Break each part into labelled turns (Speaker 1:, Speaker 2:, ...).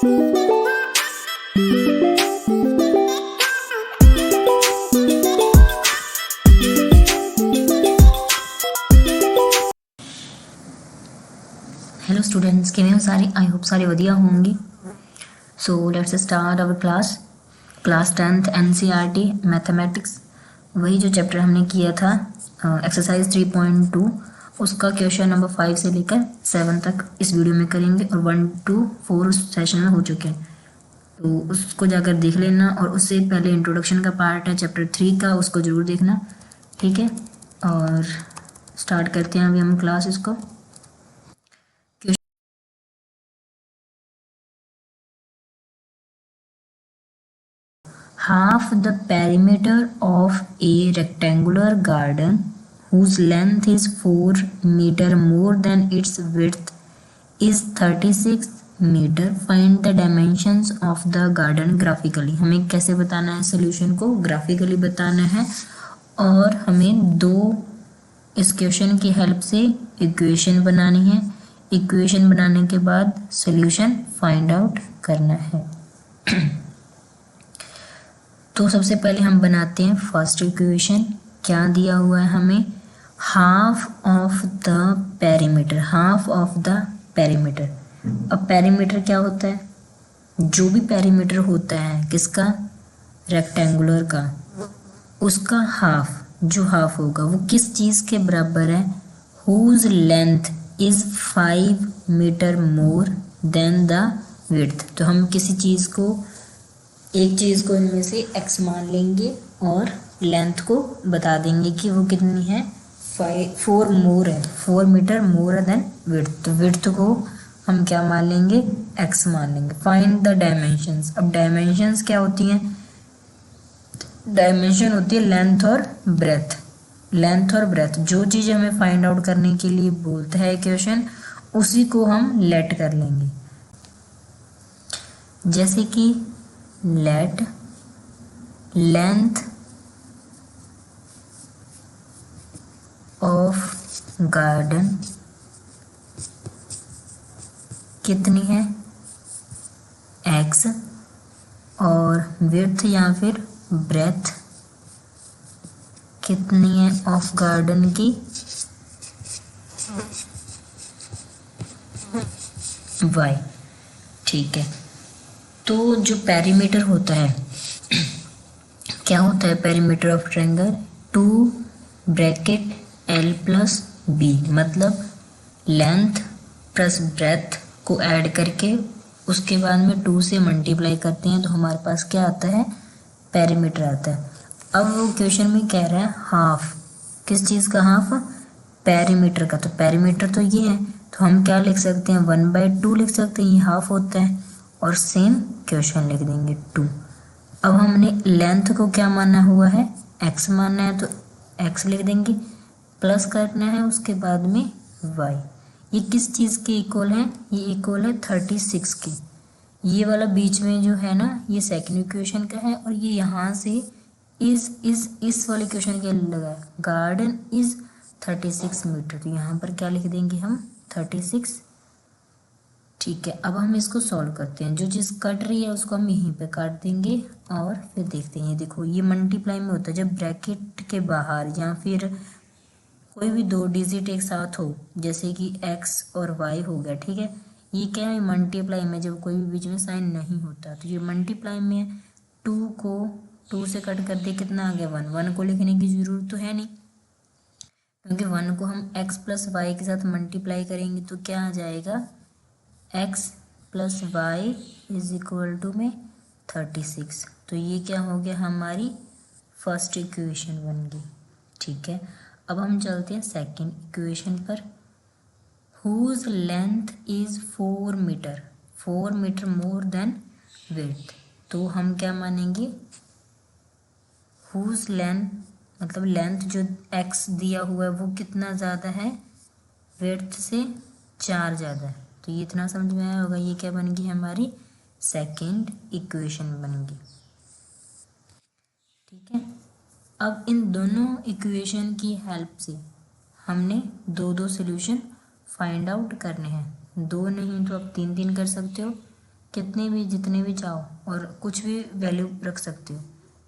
Speaker 1: Hello students, किवें हो सारे? आई होप सारे वधिया होंगे। So let's start our class 10th NCERT mathematics. वही जो चैप्टर हमने किया था एक्सरसाइज 3.2, उसका क्वेश्चन नंबर 5 से लेकर 7 तक इस वीडियो में करेंगे और 1 to 4 सेशन में हो चुके हैं, तो उसको जाकर देख लेना। और उससे पहले इंट्रोडक्शन का पार्ट है चैप्टर 3 का, उसको ज़रूर देखना, ठीक है। और स्टार्ट करते हैं अभी हम क्लास इसको। Half the perimeter of a rectangular garden whose length is 4 meter more than its width is 36 meter. Find the dimensions of the garden graphically. हमें कैसे बताना है? सोल्यूशन को ग्राफिकली बताना है और हमें दो इस क्वेश्चन की हेल्प से इक्वेशन बनानी है। इक्वेशन बनाने के बाद सोल्यूशन फाइंड आउट करना है। तो सबसे पहले हम बनाते हैं फर्स्ट इक्वेशन। क्या दिया हुआ है हमें? Half of the perimeter. Half of the perimeter. अब पेरीमीटर क्या होता है? जो भी पेरीमीटर होता है किसका? रेक्टेंगुलर का, उसका हाफ, जो हाफ होगा वो किस चीज़ के बराबर है? Whose length is 5 metre more than the width. तो हम किसी चीज़ को, एक चीज़ को इनमें से x मान लेंगे और लेंथ को बता देंगे कि वो कितनी है। 4 मोर है, 4 मीटर मोर देन विड्थ। तो विड्थ को हम क्या मान लेंगे? x मान लेंगे। Find the dimensions. अब डायमेंशंस क्या होती हैं? डायमेंशन होती है लेंथ और ब्रेथ। लेंथ और ब्रेथ, जो चीज़ हमें फाइंड आउट करने के लिए बोलता है क्वेश्चन, उसी को हम लेट कर लेंगे। जैसे कि लेट लेंथ ऑफ गार्डन कितनी है? x, और विड्थ या फिर ब्रेथ कितनी है ऑफ गार्डन की? y। ठीक है। तो जो पेरीमीटर होता है, क्या होता है perimeter of triangle? 2 bracket l plus b, मतलब लेंथ प्लस ब्रेथ को ऐड करके उसके बाद में 2 से मल्टीप्लाई करते हैं तो हमारे पास क्या आता है? पेरीमीटर आता है। अब वो क्वेश्चन में कह रहा है हाफ, किस चीज़ का हाफ? पेरीमीटर का। तो पेरीमीटर तो ये है, तो हम क्या लिख सकते हैं? 1/2 लिख सकते हैं, ये हाफ होता है, और सेम क्वेश्चन लिख देंगे 2। अब हमने लेंथ को क्या माना हुआ है? x मानना है, तो x लिख देंगे, प्लस करना है उसके बाद में y। ये किस चीज़ के इक्वल है? ये इक्वल है 36 के। ये वाला बीच में जो है ना, ये सेकंड इक्वेशन का है, और ये यहाँ से इस वाले क्वेश्चन के लगा है। गार्डन इज 36 मीटर, तो यहाँ पर क्या लिख देंगे हम? 36। ठीक है। अब हम इसको सॉल्व करते हैं। जो चीज़ कट रही है उसको हम यहीं पे काट देंगे और फिर देखते हैं। देखो ये मल्टीप्लाई में होता है जब ब्रैकेट के बाहर या फिर कोई भी 2 डिजिट एक साथ हो, जैसे कि x और y हो गया, ठीक है। ये क्या है? मल्टीप्लाई में जब कोई भी बीच में साइन नहीं होता, तो ये मल्टीप्लाई में 2 को 2 से कट कर दे, कितना आ गया? 1। 1 को लिखने की ज़रूरत तो है नहीं, क्योंकि 1 को हम x प्लस वाई के साथ मल्टीप्लाई करेंगे तो क्या आ जाएगा? x plus y is equal to में 36। तो ये क्या हो गया? हमारी फर्स्ट इक्वेशन बन गई, ठीक है। अब हम चलते हैं सेकंड इक्वेशन पर। Whose length is 4 metre, 4 metre more than width. तो हम क्या मानेंगे? हुज लेंथ, मतलब लेंथ जो x दिया हुआ है वो कितना ज़्यादा है? विड्थ से 4 ज़्यादा है। तो ये इतना समझ में आया होगा। ये क्या बन गई? हमारी सेकंड इक्वेशन बन गई, ठीक है। अब इन दोनों इक्वेशन की हेल्प से हमने 2 सॉल्यूशन फाइंड आउट करने हैं। 2 नहीं तो आप 3 कर सकते हो। कितने भी जितने भी चाहो और कुछ भी वैल्यू रख सकते हो,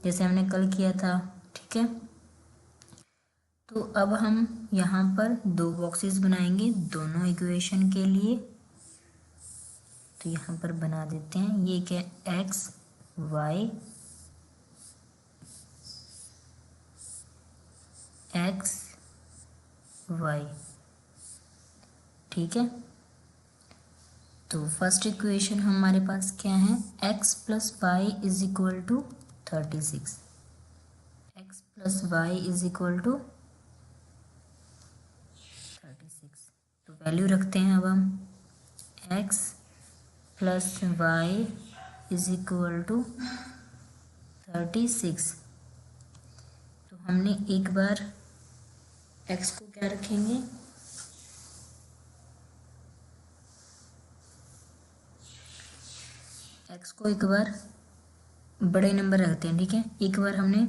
Speaker 1: जैसे हमने कल किया था। ठीक है, तो अब हम यहाँ पर दो बॉक्सेस बनाएंगे दोनों इक्वेशन के लिए। तो यहाँ पर बना देते हैं, ये क्या, एक्स वाई, एक्स वाई। ठीक है, तो फर्स्ट इक्वेशन हमारे पास क्या है, x plus y is equal to 36। x plus y is equal to 36। तो वैल्यू रखते हैं अब हम, x plus y is equal to 36। तो हमने एक बार x को क्या रखेंगे, x को एक बार बड़े नंबर रखते हैं। ठीक है, एक बार हमने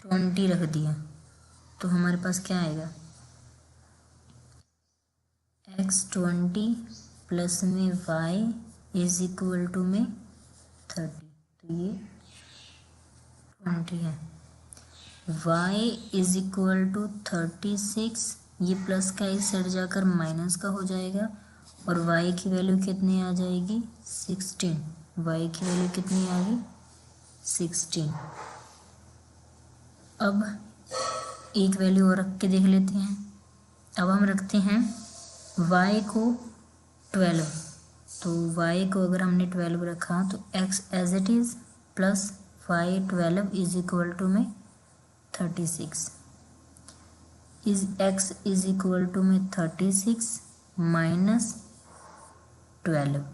Speaker 1: 20 रख दिया, तो हमारे पास क्या आएगा, x 20 प्लस में y इज इक्वल टू में 30। तो ये 20 है, y इज इक्वल टू 36। ये प्लस का इस साइड जाकर माइनस का हो जाएगा और y की वैल्यू कितनी आ जाएगी, 16। y की वैल्यू कितनी आ गई, 16। अब एक वैल्यू और रख के देख लेते हैं। अब हम रखते हैं y को 12। तो y को अगर हमने 12 रखा तो x as it is plus y 12 is equal to में 36 is x is equal to में 36 माइनस 12।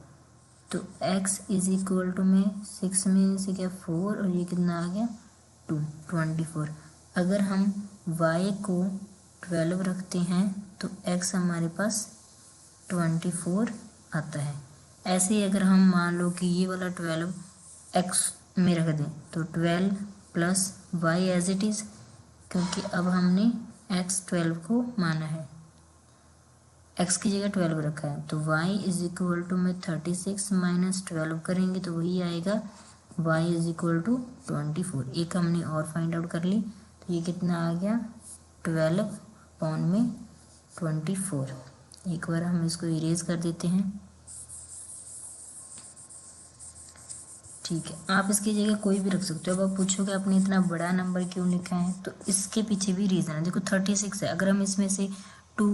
Speaker 1: तो x इज इक्वल टू में 6 में से क्या 4 और ये कितना आ गया 2, 24। अगर हम y को 12 रखते हैं तो x हमारे पास 24 आता है। ऐसे ही अगर हम मान लो कि ये वाला 12 x में रख दें तो 12 plus y as it is, क्योंकि अब हमने x 12 को माना है, x की जगह 12 रखा है, तो y इज इक्वल टू में 36 माइनस 12 करेंगे तो वही आएगा y इज इक्वल टू 24। एक हमने और फाइंड आउट कर ली, तो ये कितना आ गया 12 पॉइंट में 24। एक बार हम इसको इरेज कर देते हैं। ठीक है, आप इसकी जगह कोई भी रख सकते हो। अब आप पूछोगे आपने इतना बड़ा नंबर क्यों लिखा है, तो इसके पीछे भी रीज़न है। देखो 36 है, अगर हम इसमें से 2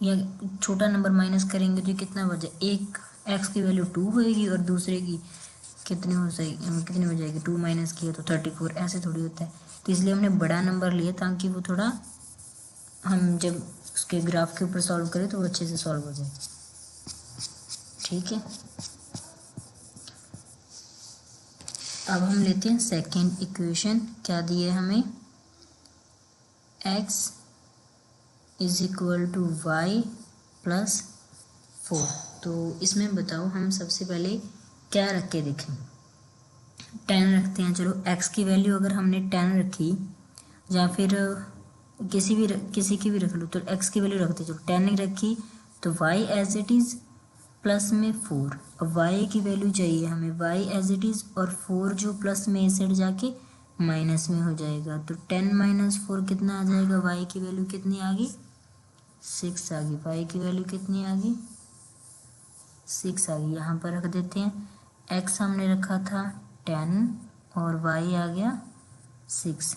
Speaker 1: या छोटा नंबर माइनस करेंगे तो ये कितना बचे, एक x की वैल्यू 2 होएगी और दूसरे की कितनी हो जाएगी 2 माइनस किया तो 34। ऐसे थोड़ी होता है, तो इसलिए हमने बड़ा नंबर लिया ताकि वो थोड़ा हम जब उसके ग्राफ के ऊपर सॉल्व करें तो वो अच्छे से सॉल्व हो जाए। ठीक है, अब हम लेते हैं सेकेंड इक्वेशन। क्या दिए हमें, x is equal to y plus 4। तो इसमें बताओ हम सबसे पहले क्या रख के देखें, 10 रखते हैं। चलो x की वैल्यू अगर हमने 10 रखी या फिर किसी की भी रख लो, तो x की वैल्यू रखते, चलो 10 नहीं रखी तो y as it is plus में 4। अब y की वैल्यू चाहिए हमें, y एज इट इज़ और 4 जो प्लस में इस साइड जाके माइनस में हो जाएगा, तो 10 माइनस 4 कितना आ जाएगा, y की वैल्यू कितनी आ गई 6 आ गई। y की वैल्यू कितनी आ गई 6 आ गई। यहाँ पर रख देते हैं, x हमने रखा था 10 और y आ गया 6।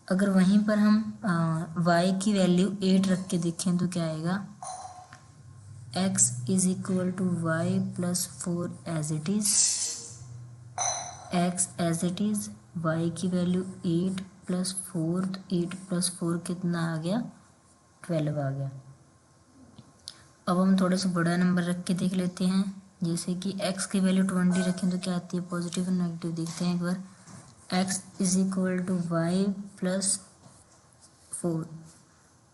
Speaker 1: अगर वहीं पर हम y की वैल्यू 8 रख के देखें तो क्या आएगा, x is equal to y plus 4 as it is, x as it is, y की वैल्यू 8 प्लस 4, तो 8 प्लस 4 कितना आ गया 12 आ गया। अब हम थोड़ा सा बड़ा नंबर रख के देख लेते हैं, जैसे कि x की वैल्यू 20 रखें तो क्या आती है, पॉजिटिव और नेगेटिव देखते हैं एक बार। x is equal to y plus 4,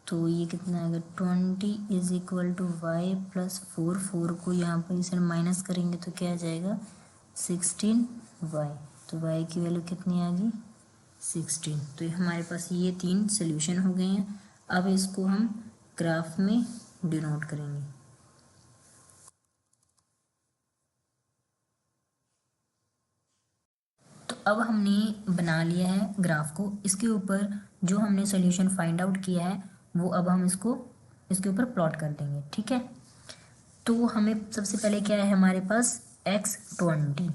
Speaker 1: तो ये कितना आएगा 20 is equal to y plus 4। 4 को यहाँ पर इसे माइनस करेंगे तो क्या आ जाएगा 16y। तो y की वैल्यू कितनी आ गई 16। तो हमारे पास ये 3 सोल्यूशन हो गए हैं। अब इसको हम ग्राफ में डिनोट करेंगे। अब हमने बना लिया है ग्राफ को, इसके ऊपर जो हमने सोल्यूशन फाइंड आउट किया है वो अब हम इसको इसके ऊपर प्लॉट कर देंगे, ठीक है। तो हमें सबसे पहले क्या है हमारे पास x20,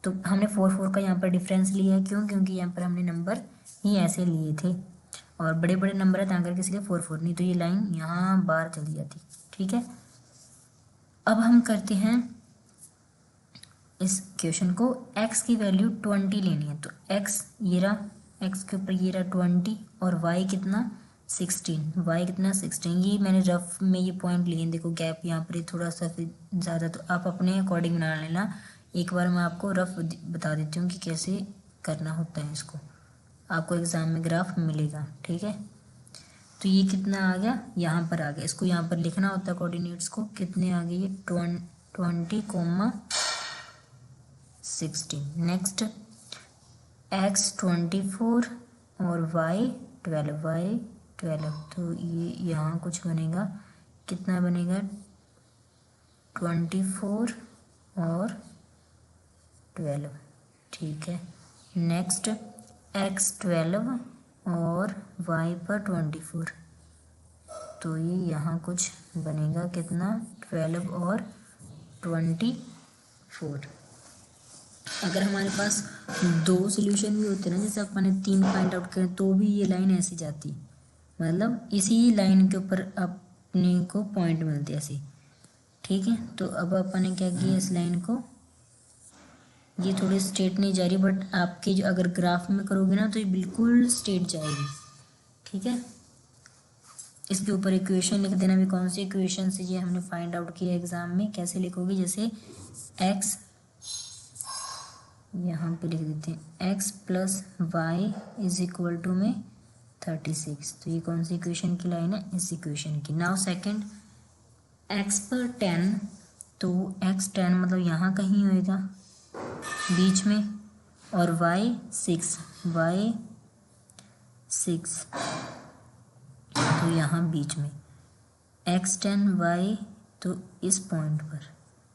Speaker 1: तो हमने 4 का यहाँ पर डिफरेंस लिया है, क्यों? क्योंकि यहाँ पर हमने नंबर ही ऐसे लिए थे और बड़े बड़े नंबर है, करके इसलिए 4 नहीं तो ये लाइन यहाँ बाहर चली जाती, ठीक है। अब हम करते हैं इस क्वेश्चन को, x की वैल्यू 20 लेनी है, तो x ये रहा, x के ऊपर ये रहा 20 और y कितना 16, y कितना 16। ये मैंने रफ में ये पॉइंट लिए, देखो गैप यहाँ पर थोड़ा सा ज़्यादा, तो आप अपने अकॉर्डिंग बना लेना। एक बार मैं आपको रफ बता देती हूँ कि कैसे करना होता है इसको, आपको एग्ज़ाम में ग्राफ मिलेगा, ठीक है। तो ये कितना आ गया, यहाँ पर आ गया, इसको यहाँ पर लिखना होता है कोऑर्डिनेट्स को, कितने आ गए ये 20,16। नेक्स्ट x24 और y12, तो ये यहाँ कुछ बनेगा, कितना बनेगा 24 और 12, ठीक है। नेक्स्ट x12 और y पर 24, तो ये यहाँ कुछ बनेगा कितना 12 और 24। अगर हमारे पास 2 सॉल्यूशन भी होते ना, जैसे अपन ने 3 फाइंड आउट करें, तो भी ये लाइन ऐसी जाती, मतलब इसी लाइन के ऊपर अपने को पॉइंट मिलते ऐसे, ठीक है। तो अब अपन ने क्या किया, इस लाइन को ये थोड़ी स्ट्रेट नहीं जा रही, बट आपके जो अगर ग्राफ में करोगे ना तो ये बिल्कुल स्ट्रेट जाएगी, ठीक है। इसके ऊपर इक्वेशन लिख देना भी, कौन सी इक्वेशन से ये हमने फाइंड आउट किया एग्जाम में, कैसे लिखोगे, जैसे x यहाँ पे लिख देते हैं x plus y is equal to में 36, तो ये कौन सी इक्वेशन की लाइन है, इस इक्वेशन की। नाउ सेकंड x पर 10, तो x 10 मतलब यहाँ कहीं होएगा बीच में, और y 6 तो यहाँ बीच में, x 10 y तो इस पॉइंट पर,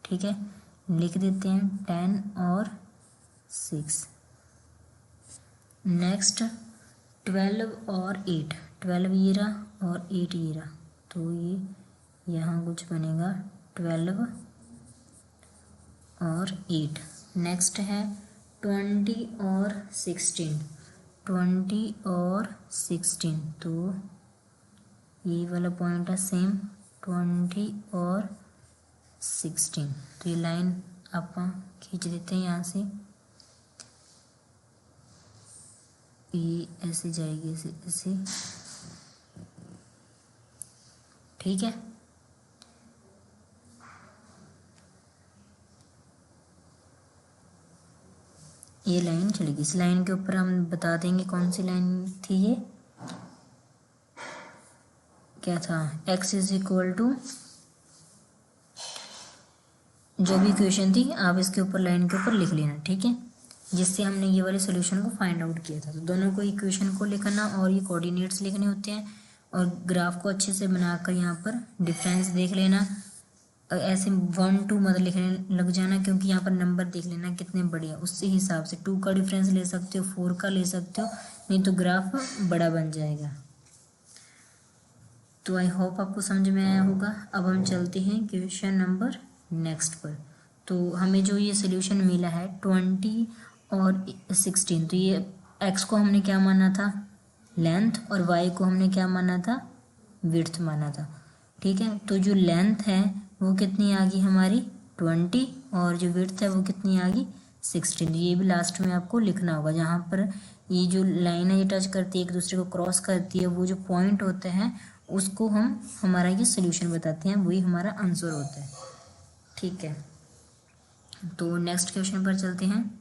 Speaker 1: ठीक है। लिख देते हैं 10 और 6। नेक्स्ट 12 और 8, 12 ये रहा और 8 ये रहा, तो ये यहाँ कुछ बनेगा 12 और 8। नेक्स्ट है 20 और 16, 20 और 16, तो ये वाला पॉइंट है सेम 20 और 16, तो ये लाइन आप खींच देते हैं यहाँ से, ये ऐसे जाएगी ऐसे, ठीक है। ये लाइन चलेगी, इस लाइन के ऊपर हम बता देंगे कौन सी लाइन थी, ये क्या था, x इज इक्वल टू जो भी इक्वेशन थी आप इसके ऊपर लाइन के ऊपर लिख लेना, ठीक है, जिससे हमने ये वाले सॉल्यूशन को फाइंड आउट किया था। तो दोनों को इक्वेशन को लिखना और ये कोऑर्डिनेट्स लिखने होते हैं, और ग्राफ को अच्छे से बनाकर यहाँ पर डिफरेंस देख लेना, ऐसे 1 2 मत लिखने लग जाना, क्योंकि यहाँ पर नंबर देख लेना कितने बड़े हैं, उससे हिसाब से 2 का डिफरेंस ले सकते हो, 4 का ले सकते हो, नहीं तो ग्राफ बड़ा बन जाएगा। तो आई होप आपको समझ में आया होगा। अब हम चलते हैं क्वेश्चन नंबर नेक्स्ट पर। तो हमें जो ये सोल्यूशन मिला है 20 और 16, तो ये x को हमने क्या माना था, लेंथ, और y को हमने क्या माना था, विड्थ माना था, ठीक है। तो जो लेंथ है वो कितनी आ गई हमारी 20, और जो विड्थ है वो कितनी आ गई 16। ये भी लास्ट में आपको लिखना होगा, जहाँ पर ये जो लाइन है ये टच करती है एक दूसरे को क्रॉस करती है, वो जो पॉइंट होते हैं उसको हम हमारा ये सोल्यूशन बताते हैं, वही हमारा आंसर होता है, ठीक है। तो नेक्स्ट क्वेश्चन पर चलते हैं।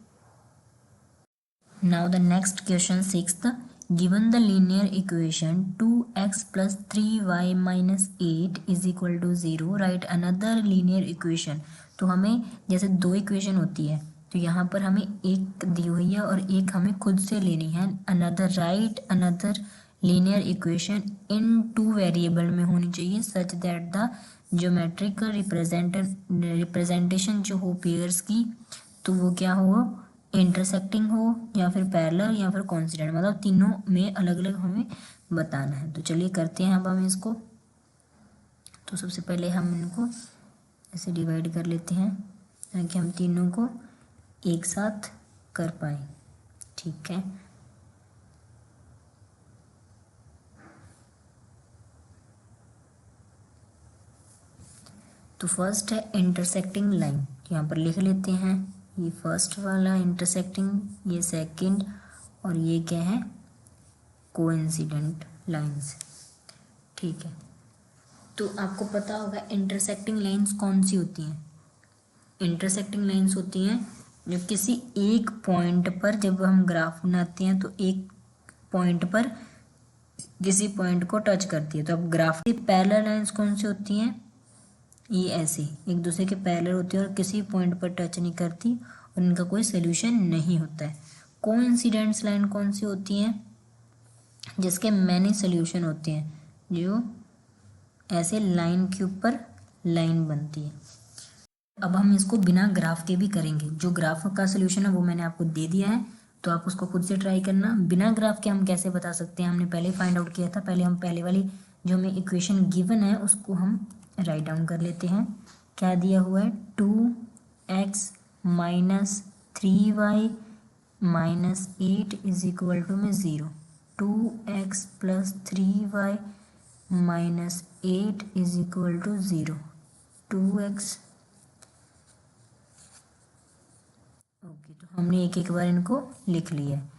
Speaker 1: Now the next question 6th, given the linear equation 2x plus 3y minus 8 is equal to 0, write another linear equation। तो हमें जैसे 2 इक्वेशन होती है, तो यहाँ पर हमें एक दी हुई है और एक हमें खुद से लेनी है। Another right another linear equation in 2 variable में होनी चाहिए, such that the geometrical representation जो हो पेयर्स की, तो वो क्या हो, इंटरसेक्टिंग हो या फिर पैरेलल या फिर कोइंसिडेंट, मतलब तीनों में अलग अलग हमें बताना है। तो चलिए करते हैं अब हम इसको। तो सबसे पहले हम इनको ऐसे डिवाइड कर लेते हैं ताकि हम तीनों को एक साथ कर पाए। ठीक है, तो फर्स्ट है इंटरसेक्टिंग लाइन, यहाँ पर लिख लेते हैं। ये फर्स्ट वाला इंटरसेक्टिंग, ये सेकंड, और ये क्या है, कोइंसिडेंट लाइंस। ठीक है, तो आपको पता होगा इंटरसेक्टिंग लाइंस कौन सी होती हैं। इंटरसेक्टिंग लाइंस होती हैं जो किसी एक पॉइंट पर, जब हम ग्राफ बनाते हैं तो एक पॉइंट पर किसी पॉइंट को टच करती है। तो अब ग्राफ की पैरेलल लाइंस कौन सी होती हैं, ये ऐसे एक दूसरे के पैरेलल होती है और किसी पॉइंट पर टच नहीं करती और इनका कोई सोल्यूशन नहीं होता है। कोइंसिडेंस लाइन कौन सी होती हैं, जिसके मैनी सोल्यूशन होते हैं, जो ऐसे लाइन के ऊपर लाइन बनती है। अब हम इसको बिना ग्राफ के भी करेंगे। जो ग्राफ का सोल्यूशन है वो मैंने आपको दे दिया है, तो आप उसको खुद से ट्राई करना। बिना ग्राफ के हम कैसे बता सकते हैं, हमने पहले फाइंड आउट किया था। पहले हम पहले वाली जो हमें इक्वेशन गिवन है उसको हम राइट डाउन कर लेते हैं। क्या दिया हुआ है, 2x minus 3y minus 8 is equal to में 0। 2x plus 3y minus 8 is equal to 0। 2x, okay, तो हमने एक एक बार इनको लिख लिया है।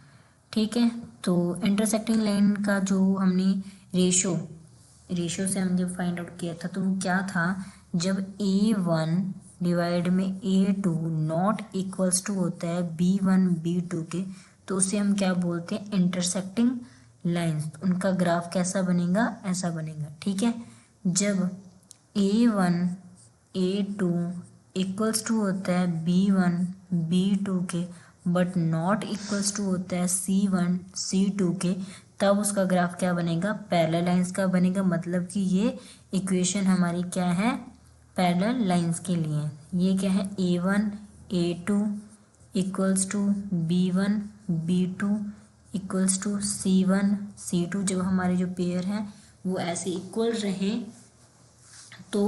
Speaker 1: ठीक है, तो इंटरसेक्टिंग लाइन का जो हमने रेशो से हम जब फाइंड आउट किया था तो वो क्या था, जब A1 डिवाइड में A2 नॉट इक्वल्स टू होता है B1 B2 के, तो उसे हम क्या बोलते हैं, इंटरसेक्टिंग लाइंस। उनका ग्राफ कैसा बनेगा, ऐसा बनेगा। ठीक है, जब A1 A2 इक्वल्स टू होता है B1 B2 के, बट नॉट इक्वल्स टू होता है C1 C2 के, तब उसका ग्राफ क्या बनेगा, पैरेलल लाइंस का बनेगा। मतलब कि ये इक्वेशन हमारी क्या है, पैरेलल लाइंस के लिए। ये क्या है, A1 A2 equals to B1 B2 equals to C1 C2। जब हमारे जो पेयर हैं वो ऐसे इक्वल रहे तो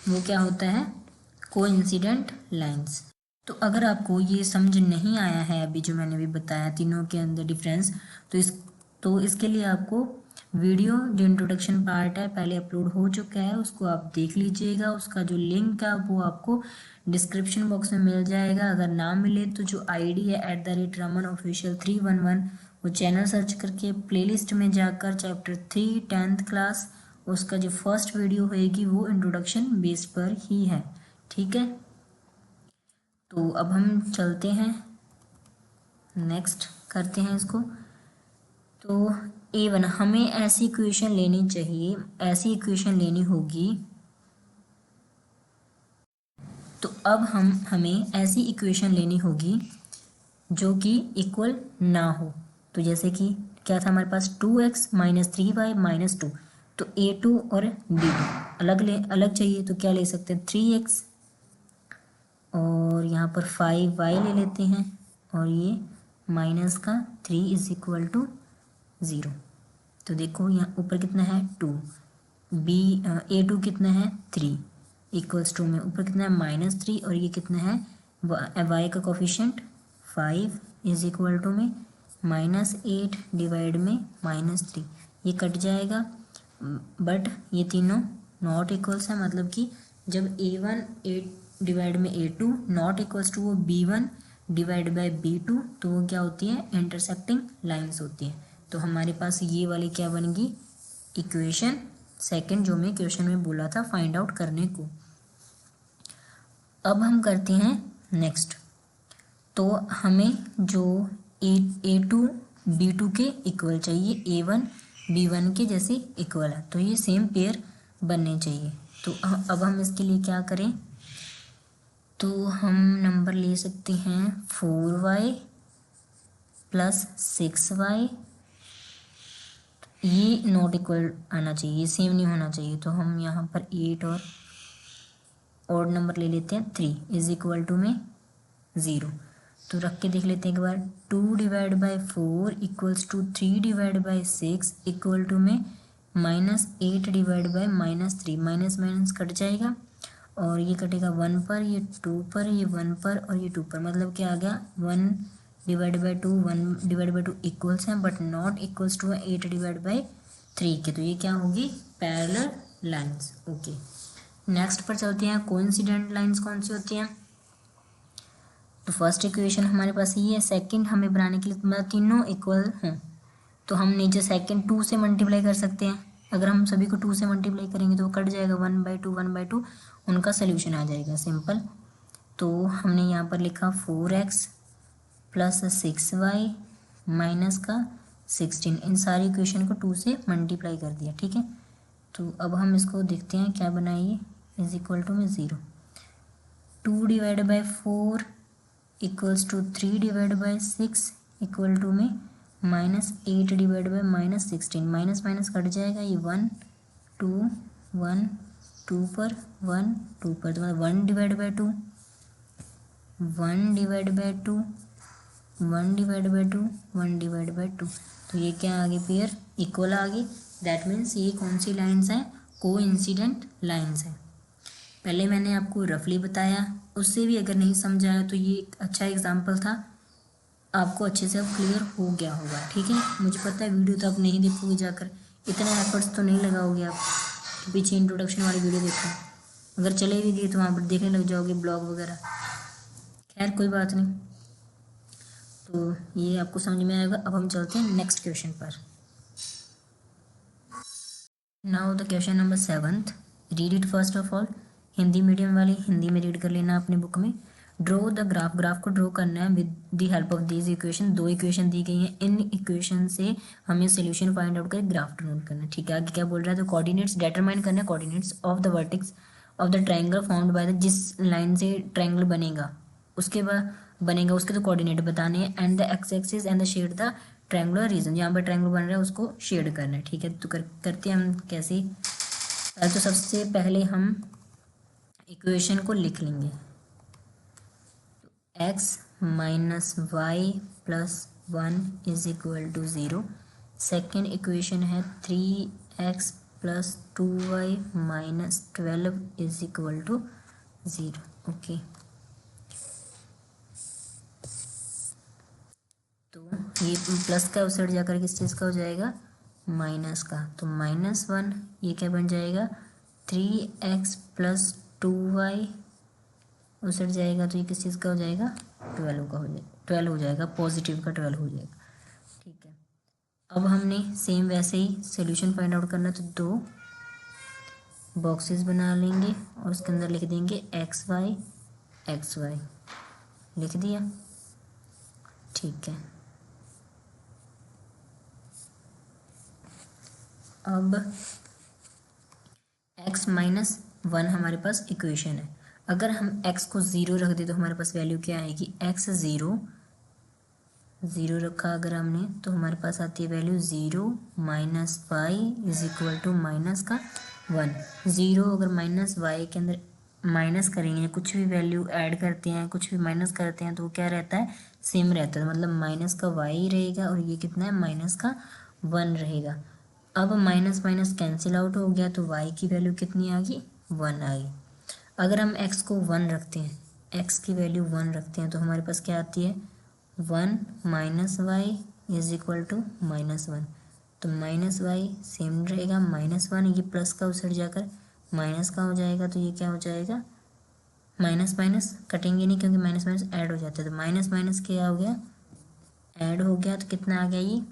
Speaker 1: वो क्या होता है, कोइंसिडेंट लाइंस। तो अगर आपको ये समझ नहीं आया है अभी जो मैंने भी बताया तीनों के अंदर डिफरेंस, तो इसके लिए आपको वीडियो जो इंट्रोडक्शन पार्ट है पहले अपलोड हो चुका है, उसको आप देख लीजिएगा। उसका जो लिंक है वो आपको डिस्क्रिप्शन बॉक्स में मिल जाएगा। अगर ना मिले तो जो आईडी है @ramanofficial311, वो चैनल सर्च करके प्लेलिस्ट में जाकर चैप्टर 3 10th क्लास, उसका जो फर्स्ट वीडियो होएगी वो इंट्रोडक्शन बेस पर ही है। ठीक है, तो अब हम चलते हैं, नेक्स्ट करते हैं इसको। तो A1, हमें ऐसी इक्वेशन लेनी चाहिए, ऐसी इक्वेशन लेनी होगी। तो अब हमें ऐसी इक्वेशन लेनी होगी जो कि इक्वल ना हो। तो जैसे कि क्या था हमारे पास, 2x माइनस 3y माइनस 2। तो A2 और B2 अलग चाहिए, तो क्या ले सकते हैं, 3x और यहाँ पर 5y ले लेते हैं, और ये माइनस का 3 इज इक्वल टू 0। तो देखो यहाँ ऊपर कितना है 2, A2 कितना है 3 इक्वल्स टू में ऊपर कितना है -3, और ये कितना है y का कोफिशिएंट 5 इज इक्वल टू में -8 डिवाइड में -3। ये कट जाएगा, बट ये तीनों नॉट इक्वल्स है। मतलब कि जब A1 डिवाइड में A2 नॉट इक्वल्स टू वो B1 डिवाइड बाय B2, तो वो क्या होती है, इंटरसेक्टिंग लाइंस होती है। तो हमारे पास ये वाली क्या बनेगी, इक्वेशन सेकंड, जो मैं क्वेश्चन में बोला था फाइंड आउट करने को। अब हम करते हैं नेक्स्ट। तो हमें जो A2 B2 के इक्वल चाहिए, A1 B1 के जैसे इक्वल है, तो ये सेम पेयर बनने चाहिए। तो अब हम इसके लिए क्या करें, तो हम नंबर ले सकते हैं 4y प्लस 6y। ये नॉट इक्वल आना चाहिए, ये सेम नहीं होना चाहिए। तो हम यहाँ पर 8 और ऑड नंबर ले लेते हैं 3 इज इक्वल टू में 0। तो रख के देख लेते हैं एक बार। 2/4 इक्वल्स टू 3/6 इक्वल टू में -8/-3, माइनस माइनस कट जाएगा और ये कटेगा 1 पर, ये 2 पर, ये 1 पर और ये 2 पर, मतलब क्या आ गया 1/2 इक्वल्स हैं बट नॉट इक्वल्स टू 8/3 के। तो ये क्या होगी, पैरेलल लाइंस। ओके, नेक्स्ट पर चलते हैं। कोइंसिडेंट लाइंस कौन सी होती हैं? तो फर्स्ट इक्वेशन हमारे पास ये है। सेकंड हमें बनाने के लिए मतलब तीनों इक्वल हों तो हम नीचे सेकंड 2 से मल्टीप्लाई कर सकते हैं। अगर हम सभी को 2 से मल्टीप्लाई करेंगे तो वो कट जाएगा, 1/2 उनका सोल्यूशन आ जाएगा, सिंपल। तो हमने यहाँ पर लिखा 4x प्लस 6y माइनस का 16, इन सारी इक्वेशन को 2 से मल्टीप्लाई कर दिया, ठीक है। तो अब हम इसको देखते हैं क्या बनाइए, इज इक्वल टू में 0। 2/4 इक्वल्स टू 3/6 इक्वल टू में -8/-16, माइनस माइनस कट जाएगा, ये 1 2 1 2 पर 1 2 पर, तो मतलब 1/2 1/2 1/2 1/2। तो ये क्या आ गई, पेयर इक्वल आ गई। दैट मीन्स ये कौन सी लाइन्स हैं, कोइंसिडेंट लाइन्स हैं। पहले मैंने आपको रफली बताया, उससे भी अगर नहीं समझाया तो ये एक अच्छा एग्जाम्पल था, आपको अच्छे से अब क्लियर हो गया होगा, ठीक है। मुझे पता है वीडियो तो आप नहीं देखोगे जाकर, इतना एफर्ट्स तो नहीं लगाओगे आप कि पीछे इंट्रोडक्शन वाली वीडियो देखो, अगर चले भी गई तो वहाँ पर देखने लग जाओगे ब्लॉग वगैरह। खैर कोई बात नहीं, तो ये आपको समझ में आएगा। अब हम चलते हैं नेक्स्ट क्वेश्चन पर। Now the question number 7th, read it first of all. Hindi medium वाले हिंदी में रीड कर लेना अपने बुक में। ड्रॉ द ग्राफ, ग्राफ को ड्रॉ करना है with the help of this equation. 2 equation दी गई हैं, इन इक्वेशन से हमें सोल्यूशन फाइंड आउट कर ग्राफ ड्रॉ करना है, ठीक है। आगे क्या बोल रहा है, तो कोऑर्डिनेट्स डिटरमाइन करना है, coordinates of the vertex of the triangle found by the, जिस लाइन से ट्रायंगल बनेगा उसके बाद बनेगा उसके तो कोऑर्डिनेट बताने हैं, and the x axis and the shade the triangular region, जहाँ पर ट्रायंगल बन रहा है उसको शेड करना है, ठीक है। तो करते हैं हम कैसे। तो सबसे पहले हम इक्वेशन को लिख लेंगे, x minus y plus 1 is equal to 0। Second equation है 3x plus 2y minus 12 is equal to 0। Okay, तो ये प्लस का उस साइड जाकर किस चीज़ का हो जाएगा, माइनस का। तो -1 ये क्या बन जाएगा, 3x प्लस 2y उस साइड जाएगा तो ये किस चीज़ का हो जाएगा, 12 का हो जाएगा, 12 हो जाएगा, पॉजिटिव का 12 हो जाएगा, ठीक है। अब हमने सेम वैसे ही सोल्यूशन फाइंड आउट करना, तो 2 बॉक्सेस बना लेंगे और उसके अंदर लिख देंगे xy लिख दिया, ठीक है। अब x माइनस 1 हमारे पास इक्वेशन है। अगर हम x को 0 रख दे तो हमारे पास वैल्यू क्या आएगी, x 0 रखा अगर हमने तो हमारे पास आती है value 0 minus y is equal to minus का 1। 0 अगर माइनस वाई के अंदर माइनस करेंगे, कुछ भी वैल्यू ऐड करते हैं, कुछ भी माइनस करते हैं तो वो क्या रहता है, सेम रहता है, मतलब माइनस का वाई रहेगा और ये कितना है, माइनस का 1 रहेगा। अब माइनस माइनस कैंसिल आउट हो गया तो y की वैल्यू कितनी आ गई, 1 आ गई। अगर हम x को 1 रखते हैं, x की वैल्यू 1 रखते हैं तो हमारे पास क्या आती है, 1 minus y is equal to -1। तो माइनस वाई सेम रहेगा, -1 ये प्लस का उस साइड जाकर माइनस का हो जाएगा, तो ये क्या हो जाएगा, माइनस माइनस कटेंगे नहीं क्योंकि माइनस माइनस ऐड हो जाता है, तो माइनस माइनस क्या हो गया, ऐड हो गया, तो कितना आ गया ये,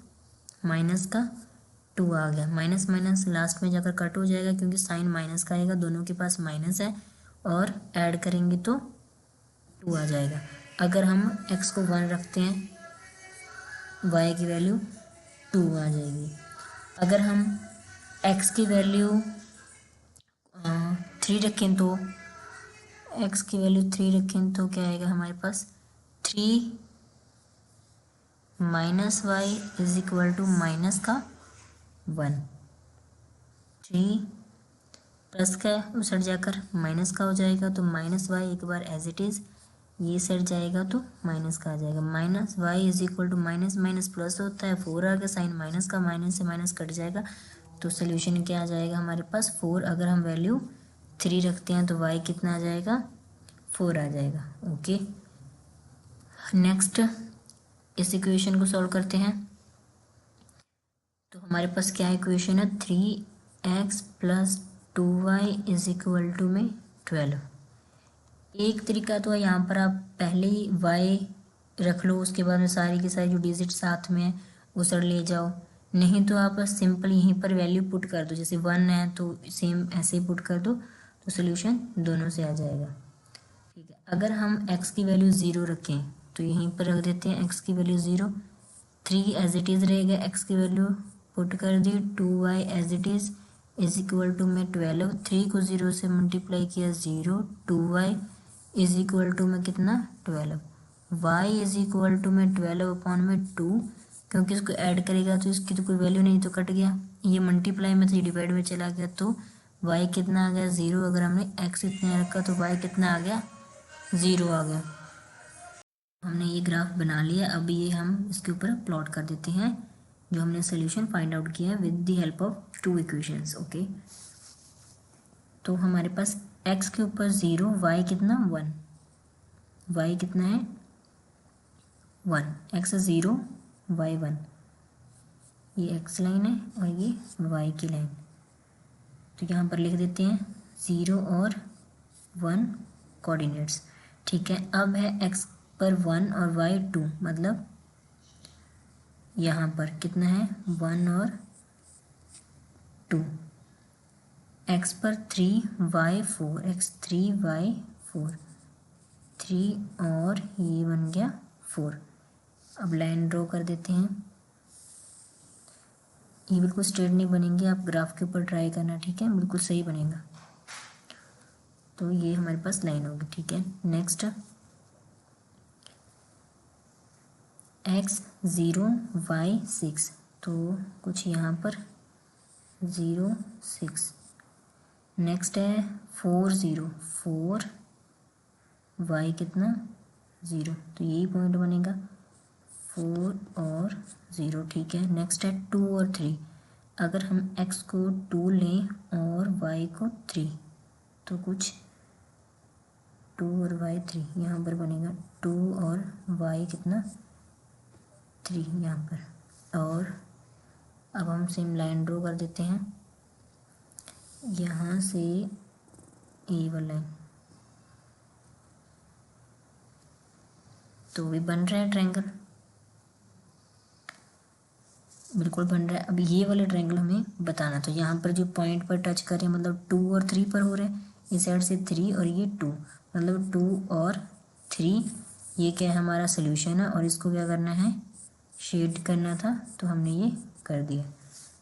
Speaker 1: माइनस का 2 आ गया। माइनस माइनस लास्ट में जाकर कट हो जाएगा क्योंकि साइन माइनस का आएगा, दोनों के पास माइनस है, और ऐड करेंगे तो 2 आ जाएगा। अगर हम x को 1 रखते हैं, y की वैल्यू 2 आ जाएगी। अगर हम x की वैल्यू 3 रखें तो x की वैल्यू 3 रखें तो क्या आएगा हमारे पास, 3 minus y is equal to minus का 1। 3 प्लस का उस साइड जाकर माइनस का हो जाएगा, तो माइनस वाई एक बार एज इट इज़ ये सेट जाएगा तो माइनस का आ जाएगा, minus y is equal to minus minus plus होता है, 4 आ गया, साइन माइनस का, माइनस से माइनस कट जाएगा, तो सोल्यूशन क्या आ जाएगा हमारे पास 4। अगर हम वैल्यू 3 रखते हैं तो वाई कितना आ जाएगा, 4 आ जाएगा। ओके, नेक्स्ट इस इक्वेशन को सॉल्व करते हैं। तो हमारे पास क्या इक्वेशन है, 3x plus 2y is equal to में 12। एक तरीका तो है, यहाँ पर आप पहले ही y रख लो, उसके बाद में सारी की सारी जो डिजिट साथ में है वो सर ले जाओ, नहीं तो आप सिंपल यहीं पर वैल्यू पुट कर दो, जैसे 1 है तो सेम ऐसे ही पुट कर दो, तो सोल्यूशन दोनों से आ जाएगा। ठीक है, अगर हम x की वैल्यू 0 रखें तो यहीं पर रख देते हैं x की वैल्यू 0, 3 एज इट इज़ रहेगा, x की वैल्यू पुट कर दी, 2y as it is equal to में 12, 3 को 0 से मल्टीप्लाई किया 0, 2y इज इक्वल टू में कितना 12, y इज इक्वल टू में 12 अपॉन में 2, क्योंकि इसको ऐड करेगा तो इसकी तो कोई वैल्यू नहीं, तो कट गया, ये मल्टीप्लाई में तो ये डिवाइड में चला गया, तो y कितना आ गया 0, अगर हमने x इतने रखा तो y कितना आ गया 0 आ गया। हमने ये ग्राफ बना लिया, अब ये हम इसके ऊपर प्लॉट कर देते हैं जो हमने सोल्यूशन फाइंड आउट किया है with the help of 2 equations. Okay, तो हमारे पास x के ऊपर 0, y कितना 1, y कितना है 1, x 0 y 1, ये x लाइन है और ये y की लाइन, तो यहाँ पर लिख देते हैं 0 और 1 कोऑर्डिनेट्स। ठीक है, अब है x पर 1 और y 2, मतलब यहाँ पर कितना है 1 और 2, x पर 3 y 4, x 3 y 4, 3 और ये बन गया 4। अब लाइन ड्रॉ कर देते हैं, ये बिल्कुल स्ट्रेट नहीं बनेंगे, आप ग्राफ के ऊपर ट्राई करना, ठीक है, बिल्कुल सही बनेगा। तो ये हमारे पास लाइन होगी। ठीक है, नेक्स्ट x 0 y 6, तो कुछ यहाँ पर 0 6, नेक्स्ट है 4 0 4 y कितना 0, तो यही पॉइंट बनेगा 4 और 0। ठीक है, नेक्स्ट है 2 और 3, अगर हम x को 2 लें और y को 3, तो कुछ 2 और y 3 यहाँ पर बनेगा, 2 और y कितना 3 यहाँ पर। और अब हम सेम लाइन ड्रॉ कर देते हैं, यहाँ से ये वाला लाइन, तो भी बन रहा है ट्रायंगल, बिल्कुल बन रहा है। अब ये वाले ट्रायंगल हमें बताना, तो यहाँ पर जो पॉइंट पर टच कर रहे हैं मतलब 2 और 3 पर हो रहे हैं, इस साइड से 3 और ये 2, मतलब 2 और 3, ये क्या है हमारा सोल्यूशन है, और इसको क्या करना है शेड करना था, तो हमने ये कर दिया।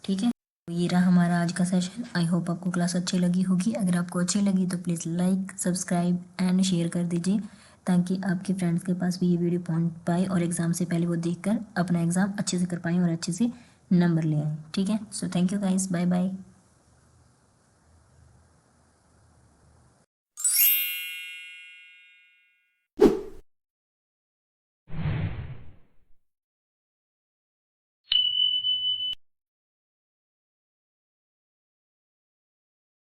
Speaker 1: ठीक है, तो ये रहा हमारा आज का सेशन। आई होप आपको क्लास अच्छी लगी होगी, अगर आपको अच्छी लगी तो please like subscribe and share कर दीजिए, ताकि आपके फ्रेंड्स के पास भी ये वीडियो पहुंच पाए और एग्ज़ाम से पहले वो देखकर अपना एग्ज़ाम अच्छे से कर पाएँ और अच्छे से नंबर ले आए। ठीक है, so thank you guys, bye bye.